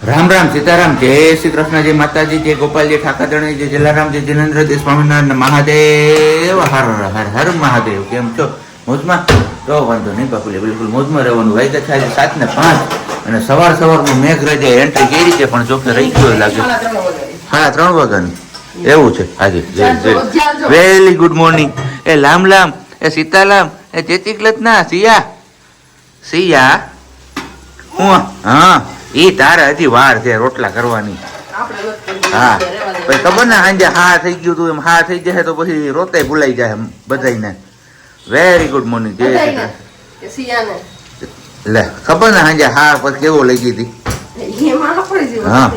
રામ રામ સીતારામ, જય શ્રી કૃષ્ણ, જય માતાજી, જય ગોપાલજી, ઠાકરધણી, જય જલારામ, જય જિનેન્દ્ર, સ્વામિનારાયણ, મહાદેવ, હર હર હર મહાદેવ. કેમ છો? મોજમાં? તો વાંધો નહીં બાપુલે, બિલકુલ મોજમાં રહેવાનું. વાગ્યા થાય 7:05 અને સવારમાં મેઘરાજાએ એન્ટ્રી કરી છે, પણ જોકે રહી ગયો લાગે. 3:30 વાગ્યાની એવું છે આજે. Very good morning. એ લામ લામ, એ સીતારામ, એ ચેતિકલત ના સિયા સિયા હું હા એ તારે હજી વાર છે રોટલા કરવાની. હા પછી ખબર ને સાંજે હા થઈ ગયું તું એમ હા થઈ જશે તો પછી રોતે ભૂલાઈ જાય બધાને. Very good morning. લે ખબર ને સાંજે હા પછી કેવો લઈ ગઈ હતી. હા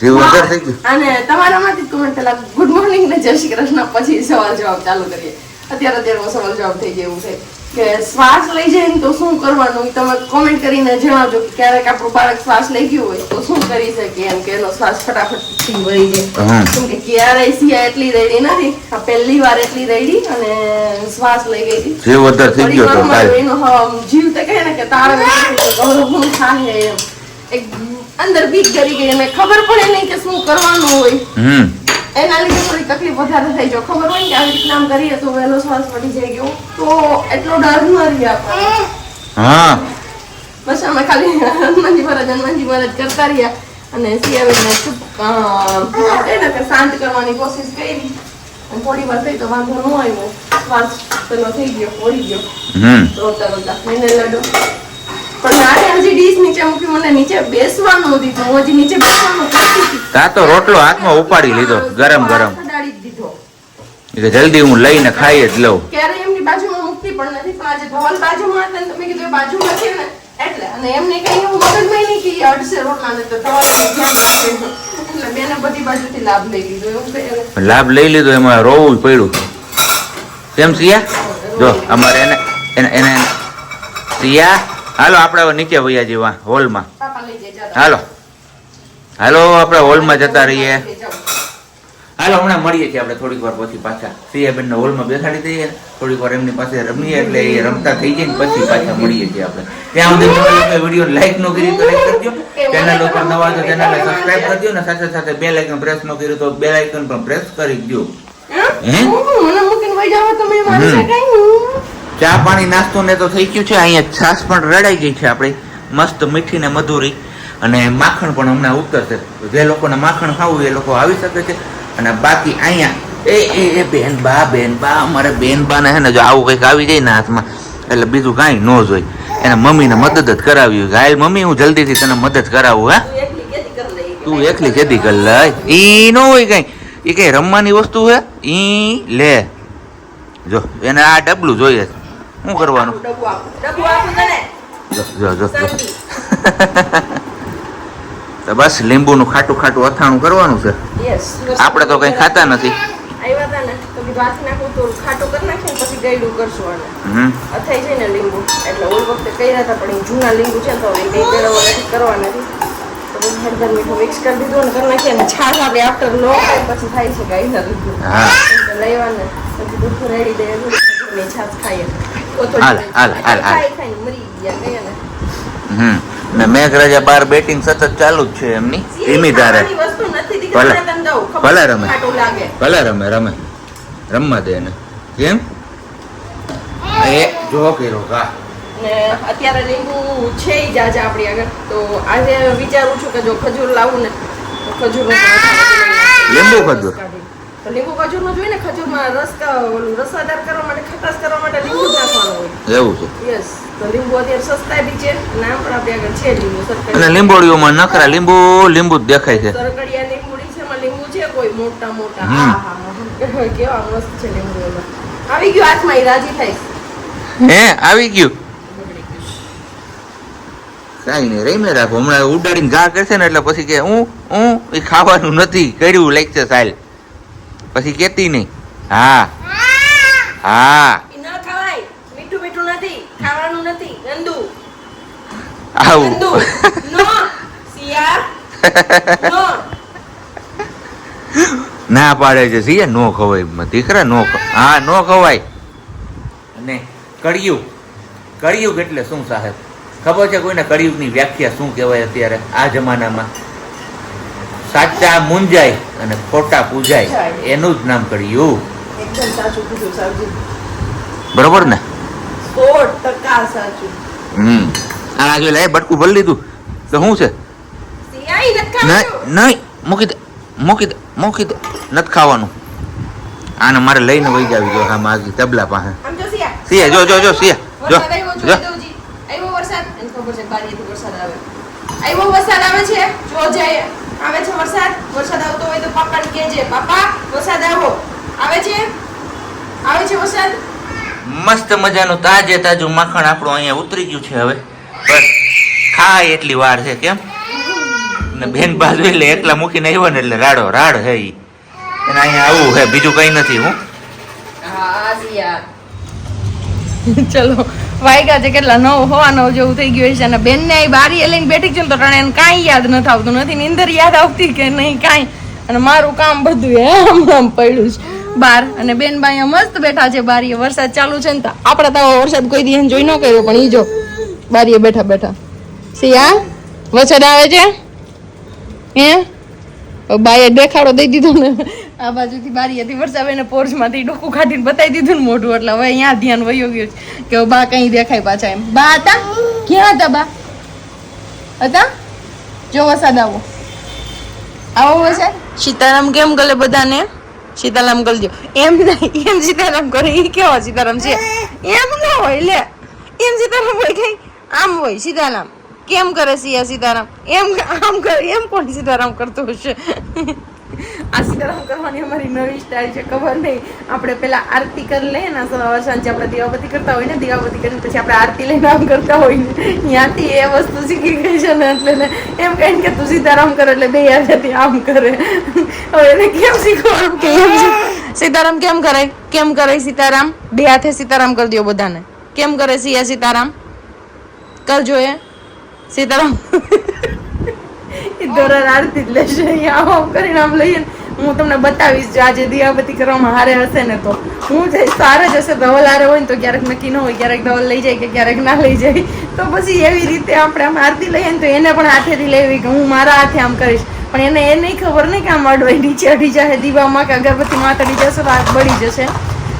જેવું અંદર થઈ ગયું. અને તમારામાંથી કોમેન્ટ પેલા ગુડ મોર્નિંગ ને જય શ્રી કૃષ્ણ પછી સવાલ જવાબ ચાલુ કરીએ. અત્યારે સવાલ જવાબ થઈ જાય એવું છે કે શ્વાસ લઈ જાય ને તો શું કરવાનું, તમે કોમેન્ટ કરીને જણાવજો કે ક્યારેક આપણું બાળક શ્વાસ લઈ ગયું હોય તો શું કરી શકીએ એમ કે એનો શ્વાસ ફટાફટ વળી જાય. કેમ કે ક્યારેય સિયા એટલી રેડી નથી, આ પહેલી વાર એટલી રેડી અને શ્વાસ લઈ ગઈ હતી. જે વધારે થઈ ગયો તો એનો જીવ તો કહે ને કે તારે ગૌરવ થાય એમ એક અંદર બીક કરી ગઈ અને ખબર પડે નહીં કે શું કરવાનું હોય. એના લીધે થોડી તકલીફ વધારે થઈ જાય. ખબર હોય કે આવી રીતના આમ કરીએ તો વહેલો શ્વાસ વળી જાય ગયો તો એટલો ડર ન રહે આપણને. હા બસ અમે ખાલી હનુમાનજી મહારાજ કરતા રહ્યા અને સિયાબેનને ચૂપ આપણે કે શાંત કરવાની કોશિશ કરી અને થોડી વાર થઈ તો વાંધો ન આવ્યો, શ્વાસ પેલો થઈ ગયો વળી ગયો રોતા રોતા એને લડો. પણ મારે હજી ડીશ નીચે મૂકી, મને નીચે બેસવાનું નથી તો હું હજી નીચે બેસવાનું કરતી. તા તો રોટલો હાથમાં ઉપાડી લીધો ગરમ ગરમ કે જલ્દી હું લઈને ખાઈ જ લઉં. ક્યારે એમની બાજુમાં મૂકતી પણ નથી, પણ આજે ધવલ બાજુમાં હતા ને તમે કીધું બાજુમાં છે ને એટલે અને એમને કઈ એવું મગજમાં નહીં કે અડશે રોટલા ને તો એટલે બેને બધી બાજુથી લાભ લઈ લીધો. એવું લાભ લઈ લીધો, એમાં રોવું પડ્યું. કેમ સિયા? જો અમારે એને સિયા હાલો આપણે હવે નીચે વયા જઈએ હોલમાં. હાલો હાલો આપણે હોલમાં જતા રહીએ. હાલો હમણાં મળીએ છીએ આપણે થોડીક વાર પછી પાછા સિયાબેન ને હોલમાં બેસાડી દઈએ, થોડીક વાર એમની પાસે રમીએ એટલે એ રમતા થઈ જાય ને પછી પાછા મળીએ છીએ આપણે. ત્યાં સુધી વિડીયો લાઈક નો કરી તો લાઈક કરજો, ચેનલ ઉપર નવા તો ચેનલને સબસ્ક્રાઇબ કરજો ને સાથે સાથે બેલ આઇકન પ્રેસ નો કર્યું તો બેલ આઇકન પણ પ્રેસ કરી દો. ચા પાણી નાસ્તો ને તો થઈ ગયું છે. અહીંયા છાશ પણ રેડાઈ ગઈ છે આપણી મસ્ત મીઠી ને મધુરી, અને માખણ પણ હમણાં ઉતરશે. જે લોકોને માખણ ખાવું એ લોકો આવી શકે છે. અને બાકી અહીંયા એ બેન બા અમારે બેન બા ને હે ને જો આવું કંઈક આવી જાય ને હાથમાં એટલે બીજું કાંઈ ન જોઈ, એને મમ્મીને મદદ જ કરાવી. હાલ મમ્મી હું જલ્દીથી તને મદદ કરાવું. હા તું એકલી કેદી કર લઈ, ઈ ન હોય કઈ, એ કઈ રમવાની વસ્તુ હે ઈ લે. જો એને આ ડબલું જોઈએ, શું કરવાનું? જો જો તો બસ લીંબુનું ખાટું ખાટું અથાણું કરવાનું છે. આપણે તો કઈ ખાતા નથી. અથાઈ છે ને લીંબુ એટલે ઓલ વખતે કર્યા હતા પણ જૂના લીંબુ છે તો એ કઈ કરવા નથી તો હળદર મીઠું મિક્સ કરી દીધું ને કરી નાખીએ ને છાશ આપણે આફ્ટર લો પછી થાય છે ગાય ના દૂધ લેવાને પછી દૂધ રેડી દે છાશ ખાઈએ ને મેઘરાજા બાર બેટિંગ સતત ચાલુ જ છે એમની ધીમી ધારે. ભલે રમે ભલે રમે રમવા દે એને. કેમ એ જો કર્યો કા ને અત્યારે લીંબુ છે ઈ જાજા આપણી આગળ તો આજે વિચારું છું કે જો ખજૂર લાવું ને તો ખજૂર લીંબુ ખજૂર તો લીંબુ ખજૂર નું જોઈએ ને ખજૂરમાં રસાદાર કરવા માટે ખટાશ કરવા માટે લીંબુ નાખવાનું હોય. એવું છે? યસ. તો લીંબુ અત્યારે સસ્તા બી છે, નામ પણ આપણી આગળ છે લીંબુ સરકડી. અને લીંબોડીઓમાં નખરા લીંબુ જ દેખાય છે. સરકડિયા લીંબુડી છે, એમાં લીંબુ છે કોઈ મોટા મોટા. હા કેવા મસ્ત છે લીંબુ. એમાં આવી ગયું હાથમાં, ઈ રાજી થાય. હે આવી ગયું? કઈ નહીં રહીને રાખો, હમણાં ઉડાડીને ઘા કરશે ને એટલે પછી કે હું એ ખાવાનું નથી કર્યું લાઈક છે સાહેલ પછી કેતી નહીં. હા હા ન ખવાય, મીઠું મીઠું નથી ખાવાનું, નથી ગંદુ આવું નો સિયા નો ના પાડે છે સિયા નો ખવાય દીકરા નો હા નો ખવાય. અને કળિયુગ એટલે શું સાહેબ ખબર છે કોઈને? કળિયુગની વ્યાખ્યા શું કહેવાય અત્યારે આ જમાનામાં? સાચા મુંજાય અને ખોટા પૂજાય એનું જ નામ કર્યું. એકદમ સાચું કીધું સાહેબજી. બરોબર ને? 100% સાચું. આ જો લે બટકું ભરી લીધું તો શું છે? સિયાઈ નથી નહીં ખાવાનું. નહીં મૂકી દે નથી ખાવાનું. આને મારે લઈને વહી જાવી જો હા મારી તબલા પાસે. આમ જો સિયા. સિયા જો સિયા જો વરસાદ આવ્યો જો જોઈ દઉં જી. આવ્યો વરસાદ. એને ખબર છે બારીએથી વરસાદ આવે. આવ્યો વરસાદ આવે છે. જો જાય આવે છે વરસાદ. વરસાદ આવતો હોય તો પાપાને કહેજે પાપા વરસાદ આવ્યો. આવે છે વરસાદ. મસ્ત મજાનું તાજે તાજું માખણ આપણું અહીંયા ઉતરી ગયું છે હવે બસ ખાય એટલી વાર છે કેમ ને બેન બાજુ એટલે એકલા મૂકીને આવ્યો ને એટલે રાડ હે ઈ એને અહીંયા આવું હે બીજું કઈ નથી હું હા સિયા. ચલો વાયગા છે કેટલા 9:09 જેવું થઈ ગયું છે અને બેન ને બારી લઈને બેઠી છે ને તો એને કાંઈ યાદ નથી આવતું નથી નીંદર યાદ આવતી કે નહીં કાંઈ અને મારું કામ બધું આમ પડ્યું છે બાર અને બેન બાઈ મસ્ત બેઠા છે બારીએ વરસાદ ચાલુ છે ને આપણે તો વરસાદ કોઈ દી જોઈ ન કર્યો પણ ઈ જો બારીએ બેઠા સિયા વરસાદ આવે છે હે બાઈએ દેખાડો દઈ દીધો ને આ બાજુથી બારીએથી વરસાદ એને પોર્ચમાંથી ડોકું કાઢીને બતાવી દીધું ને મોઢું એટલે હવે અહીંયા ધ્યાન વયો ગયું છે કે બા કઈ દેખાય પાછા એમ બા હતા ક્યાં હતા બા હતા જો વરસાદ આવો વરસાદ સીતારામ કેમ ગલે બધાને સીતારામ કરજો એમ નહીં એમ સીતારામ કરે એ કેવા સીતારામ છે એમ ના હોય લે એમ સીતારામ હોય કઈ આમ હોય સીતારામ કેમ કરે સિયા સીતારામ એમ આમ કરે એમ કોણ સીતારામ કરતો હશે આ સીતારામ કરવાની અમારી નવી સ્ટાઇલ છે ખબર નહીં આપણે પેલા આરતી કરી લઈએ ને સાંજે આપણે દીવાબત્તી કરતા હોય ને દીવાબત્તી કરીને પછી આપણે આરતી લઈને આમ કરતા હોય ને ત્યાંથી એ વસ્તુ શીખી ગઈ છે ને એટલે એમ કહીને કે તું સીતારામ કરે એટલે બે હાથેથી આમ કરે હવે એને કેમ શીખવાનું કે એમ સીતારામ કેમ કરે સીતારામ બે હાથે સીતારામ કરી દો બધાને કેમ કરે સિયા સીતારામ કરજો એ સીતારામ દોરા આરતી જ લેશે અહીંયા આમ કરીને આમ લઈએ હું તમને બતાવીશ જો આજે દીવાબત્તી કરવામાં હારે હશે ને તો હું જઈશ સારે જ હશે ધવલ હારે હોય ને તો ક્યારેક નક્કી ન હોય ક્યારેક ધવલ લઈ જાય કે ક્યારેક ના લઈ જાય તો પછી એવી રીતે આપણે આમ આરતી લઈએ ને તો એને પણ હાથેથી લેવી કે હું મારા હાથે આમ કરીશ પણ એને એ નહીં ખબર ને કે આમ અડવાઈ નીચે અડી જશે દીવામાં કે અગરબત્તી માં અડી જશે તો આગ બળી જશે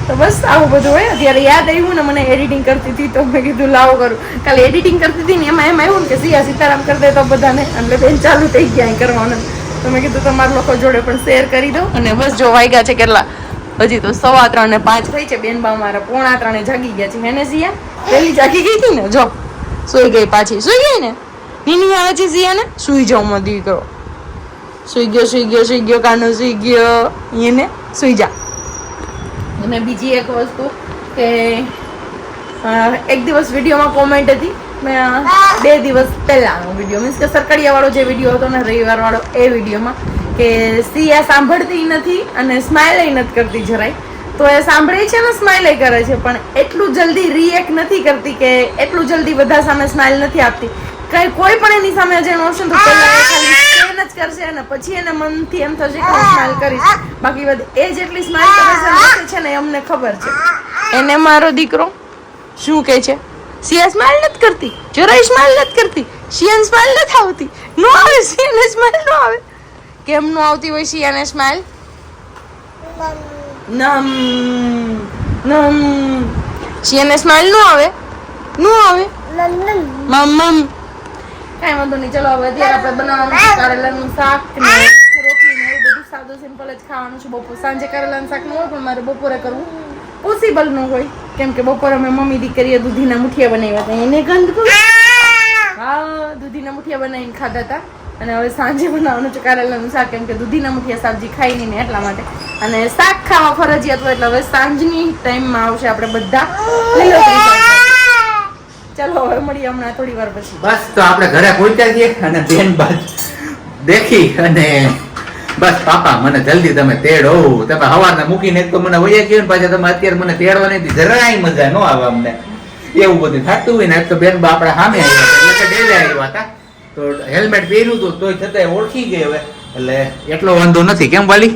તો બસ આવું બધું હોય અત્યારે યાદ આવ્યું ને મને એડિટિંગ કરતી હતી તો મેં કીધું લાવો કરું કાલે એડિટિંગ કરતી હતી ને એમ આવ્યું ને કે સિયા સીતારામ કરી દે તો બધાને એટલે બેન ચાલુ થઈ ગયા કરવાનું તો મેં કીધું તમારા લોકો જોડે પણ શેર કરી દો અને બસ જો વાગ્યા છે કેટલા હજી તો 3:15 ને 5 થઈ છે બેન બા મારા 2:45 જાગી ગયા છે હેને સિયા પહેલી જાગી ગઈ હતી ને જો સુઈ ગઈ પાછી સુઈ ગઈ ને નીની આવે છે સિયા ને સુઈ જાવ માં દીકરો સુઈ ગયો કાનો સુઈ ગયો એને સુઈ જા અને બીજી એક વસ્તુ કે એક દિવસ વિડીયોમાં કોમેન્ટ હતી 2 દિવસ પહેલાનો વિડીયો મીન્સ કે સરકડિયા વાળો જે વિડીયો હતો ને રવિવાર વાળો એ વિડીયોમાં કે સિયા સાંભળતી નથી અને સ્માઇલ નથી કરતી જરાય તો એ સાંભળે છે ને સ્માઇલ કરે છે પણ એટલું જલ્દી રિએક્ટ નથી કરતી કે એટલું જલ્દી બધા સામે સ્માઇલ નથી આપતી કોઈ પણ એની સામે અજાણ્યું હશે તો પહેલા એ ખાલી સ્કેન જ કરશે અને પછી એને મનથી એમ થશે કે હું સ્માઇલ કરીશ બાકી એ જેટલી સ્માઇલ કરે છે ને અમને ખબર છે એને મારો દીકરો શું કહે છે સિયા સ્માઇલ નથી કરતી જરાય સ્માઇલ નથી કરતી સિયાને સ્માઇલ નથી આવતી નો આવે સિયાને સ્માઇલ નો આવે કેમ નો આવતી હોય સિયાને સ્માઇલ નમ સિયાને સ્માઇલ નો આવે મમ કાંઈ વાંધો નહીં ચલો હવે અત્યારે આપણે બનાવવાનું છે કારેલાનું શાક ને રોટલી ને એવું બધું સાદું સિમ્પલ જ ખાવાનું છે બપોર સાંજે કારેલાનું શાક ન હોય પણ મારે બપોરે કરવું પોસિબલ ન હોય કેમ કે બપોરે અમે મમ્મી દીકરીએ દૂધીના મુઠિયા બનાવ્યા હતા એને ગંધ હા દૂધીના મુઠિયા બનાવીને ખાધા હતા અને હવે સાંજે બનાવવાનું છે કારેલાનું શાક કેમ કે દૂધીના મુઠિયા સબ્જી ખાઈ નહીં ને એટલા માટે અને શાક ખાવા ફરજિયાત હોય એટલે હવે સાંજની ટાઈમમાં આવશે આપણે બધા ચલો હવે મળીએ હમણાં થોડી વાર પછી બસ તો આપણે ઘરે પહોંચ્યા છીએ અને બેન બાદ દેખી અને બસ પાપા મને જલ્દી તમે તેડો તમે હવારના મૂકીને એક તો મને વયા ગયો ને પાછા તમે અત્યારે મને તેડવાની જરાય મજા ન આવે અમને એવું બધું થતું હોય ને એક તો બેન બા આપણા સામે આવ્યા એટલે કે ડેલે આવ્યા હતા તો હેલ્મેટ પહેર્યું હતું તોય છતાંય ઓળખી ગઈ હવે એટલે એટલો વાંધો નથી કેમ વાલી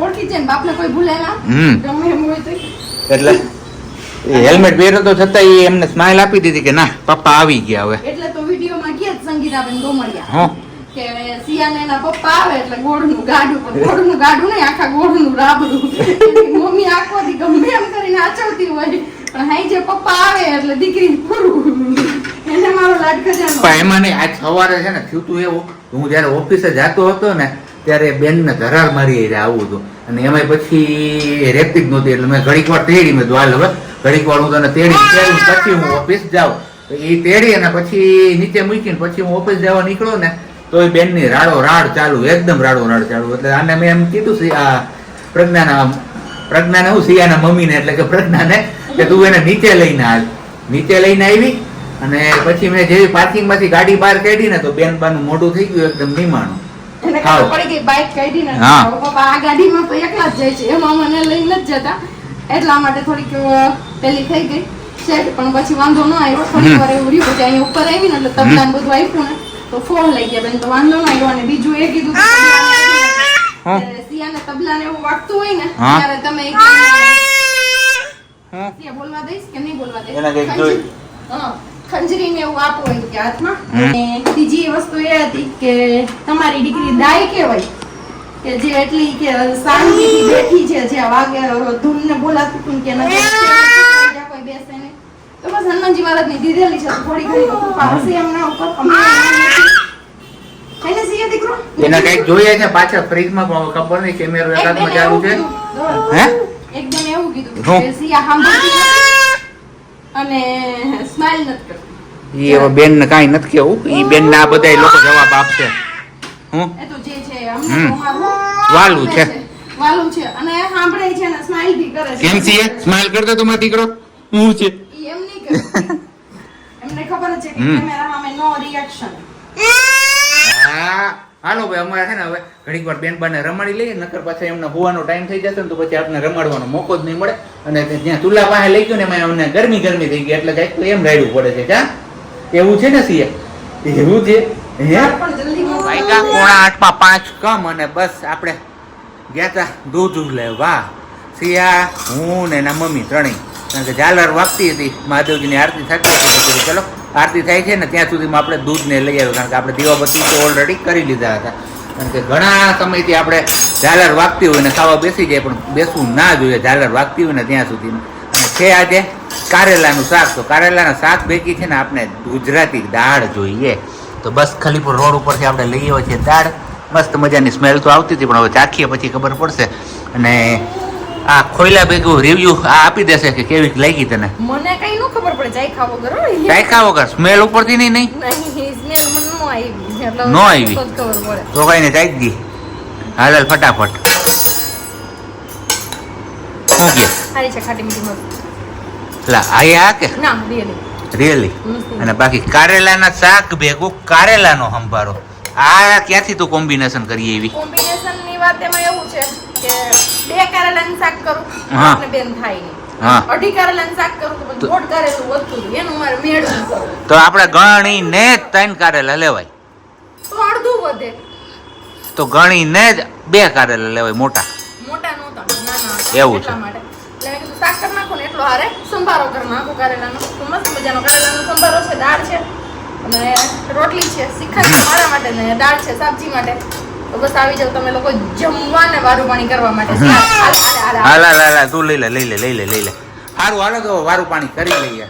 ઓળખી છે ને બાપને કોઈ ભૂલે ના ગમે એમ હોય તો એટલે હેલ્મેટ પહેર્યો તો છતાં એમને સ્માઇલ આપી દીધી કે ના પપ્પા આવી ગયા હવે એટલે તો વિડીયોમાં ગયા સંગીતાબેન ગોમડિયા હા કે સિયાને એના પપ્પા આવે એટલે ગોળનું ગાડું, પણ ગોળનું ગાડું નહીં, આખા ગોળનું રાબડું. એની મમ્મી આખો દી ગમે એમ કરીને આચવતી હોય, પણ હાઈ જે પપ્પા આવે એટલે દીકરી પૂરું. એને મારો લાડ ખજાનો. પણ એમાં નહીં, આજ સવારે છે ને થયું તું એવું, હું જયારે ઓફિસે જતો હતો ને ત્યારે બેનને ધરાર મારી આવું હતું, અને એમાં પછી રેતી જ નહોતી, એટલે મેં ઘડીક વાર તેડી, મેં દ્વાલ હવે ઘડીક વાર હું તને તેડી પછી હું ઓફિસ જાઉં. તો એ તેડી અને પછી નીચે મૂકીને પછી હું ઓફિસ જવા નીકળ્યો ને તો એ બેનની રાડો રાડ ચાલુ, એકદમ રાડો રાડ ચાલુ. એટલે આને મેં એમ કીધું આ પ્રજ્ઞાને હું સિયાના મમ્મીને એટલે કે પ્રજ્ઞાને કે તું એને નીચે લઈને આવ. નીચે લઈને આવી અને પછી મેં જેવી પાર્કિંગ માંથી ગાડી બહાર કાઢી ને તો બેન બાનું મોઢું થઈ ગયું એકદમ નિમાણું. એને ખબર પડી ગઈ બાઇક કાઢીને પપ્પા આ ગાડીમાં તો એકલા જ જાય છે, એમાં મને લઈને જ જતા, એટલા માટે થોડીક પેલી થઈ ગઈ સેટ. પણ પછી વાંધો ન આવ્યો, થોડીક વાર એવું રહ્યું. પછી અહીંયા ઉપર આવી ને એટલે તબલા ને બધું આપ્યું ને તો ફોન લઈ ગયા બેન, તો વાંધો ન આવ્યો. અને બીજું એ કીધું સિયાને તબલા ને એવું વાગતું હોય ને ત્યારે તમે સિયા બોલવા દઈશ કે નહીં બોલવા દઈશ, ખંજરી ને એવું આપો હોય કે હાથમાં. અને બીજી વસ્તુ એ હતી કે તમારી દીકરી દાય કેવાય કે જે એટલી કે શાંતિથી બેઠી છે, જે વાગે ધૂન ને બોલાતું હતું કે નથી કોઈ બેસે નહીં. તો બસ હનુમાનજી મહારાજ ની દીધેલી છે, થોડી ઘણી કૃપા હશે એમના ઉપર. એને સિયા દીકરો એના કઈક જોઈએ છે પાછળ ફ્રીજમાં, ખબર નહીં કેમેરો એકાદમાં ચાલુ છે. હે એકદમ એવું કીધું કે સિયા સાંભળતી નથી અને સ્માઈલ નથી કરતી. ઈ હવે બેન ને કાઈ નથી કેવું, ઈ બેન ને આ બધા લોકો જવાબ આપશે. હું એ તો જે છે અમને તો મારું વાલું છે, વાલું છે અને સાંભળે છે અને સ્માઈલ ભી કરે છે. કેમ છે સ્માઈલ કરતો તો મારો દીકરો હું છે ઈ એમ નહીં કરતી, એમને ખબર છે કે કેમેરા સામે નો રિએક્શન. હા હાલો ભાઈ, અમારે છે ને હવે ઘડીક વાર બેન બાને રમાડી લઈએ, નકર પાછા એમને હોવાનો ટાઈમ થઈ જશે ને તો પછી આપણે રમાડવાનો મોકો જ નહીં મળે. અને જ્યાં ચૂલા પાસે લઈ ગયો ને એમાં અમને ગરમી થઈ ગઈ, એટલે કઈક તો એમ રાડવું પડે છે. કા એવું છે ને સિયા? એવું છે. પણ જલ્દી વાયગા 7:45 કમ અને બસ આપણે ગયા તા દૂધ લેવા. સિયા, હું ને એના મમ્મી ત્રણેય, કારણ કે ઝાલર વાગતી હતી, મહાદેવજીની આરતી થતી હતી. તો ચલો આરતી થાય છે ને ત્યાં સુધીમાં આપણે દૂધને લઈ આવ્યો, કારણ કે આપણે દીવાબત્તી તો ઓલરેડી કરી લીધા હતા. કારણ કે ઘણા સમયથી આપણે ઝાલર વાગતી હોય ને ખાવા બેસી જાય, પણ બેસવું ના જોઈએ ઝાલર વાગતી હોય ને ત્યાં સુધીમાં. અને છે આજે કારેલાનું શાક. તો કારેલાના શાક ભેગી છે ને આપણે ગુજરાતી દાળ જોઈએ. તો બસ ખલીપુર રોડ ઉપરથી આપણે લઈ આવ્યો છીએ દાળ. મસ્ત મજાની સ્મેલ તો આવતી હતી, પણ હવે ચાખીએ પછી ખબર પડશે. અને આ ખોયલા ભેગું રિવ્યુ આ આપી દેશે કે કેવી લાગી તને. મને કઈ નો ખબર પડે, ચાખ્યા વગર હો. ચાખ્યા વગર સ્મેલ ઉપરથી નહીં નહીં સ્મેલ મને નો આવી, એટલે નો આવી તો ખબર પડે. તો કઈ ને ચાખી દી. હાલ ફટાફટ. શું કે સારી છે, ખાટી મીઠી મસ્ત. લા આયા કે ના રિયલી. અને બાકી કારેલાના શાક ભેગું કારેલાનો સંભારો, આ ક્યાંથી તું કોમ્બિનેશન કરીએ એવી? કોમ્બિનેશન ની વાત એમાં એવું છે કે બે કારેલાનું શાક કરું હા. આપણે બેન થાય નહીં. હા. અઢી કારેલાનું શાક કરું તો પછી ગોળ કારેલું વધતું હતું, એનું મારે મેળવું કરું તો આપણે ગણીને જ 3 કારેલા લેવાય, તો અડધું વધે. તો ગણીને જ 2 કારેલા લેવાય મોટા. મોટા નહોતા, નાના હતા. એવું છે. એટલા માટે એટલે મેં કીધું શાક કરી નાખો ને એટલો હારે સંભારો કરી નાખો કારેલાનો. તો મસ્ત મજાનો કારેલાનો સંભારો છે, દાળ છે અને રોટલી છે, શીખાય મારા માટે ને દાળ છે સબ્જી માટે. તો બસ આવી જાવ તમે લોકો જમવા ને વારું પાણી કરવા માટે. હાલ તું લઈ લે. સારું હાલો તો વારું પાણી કરી લઈએ.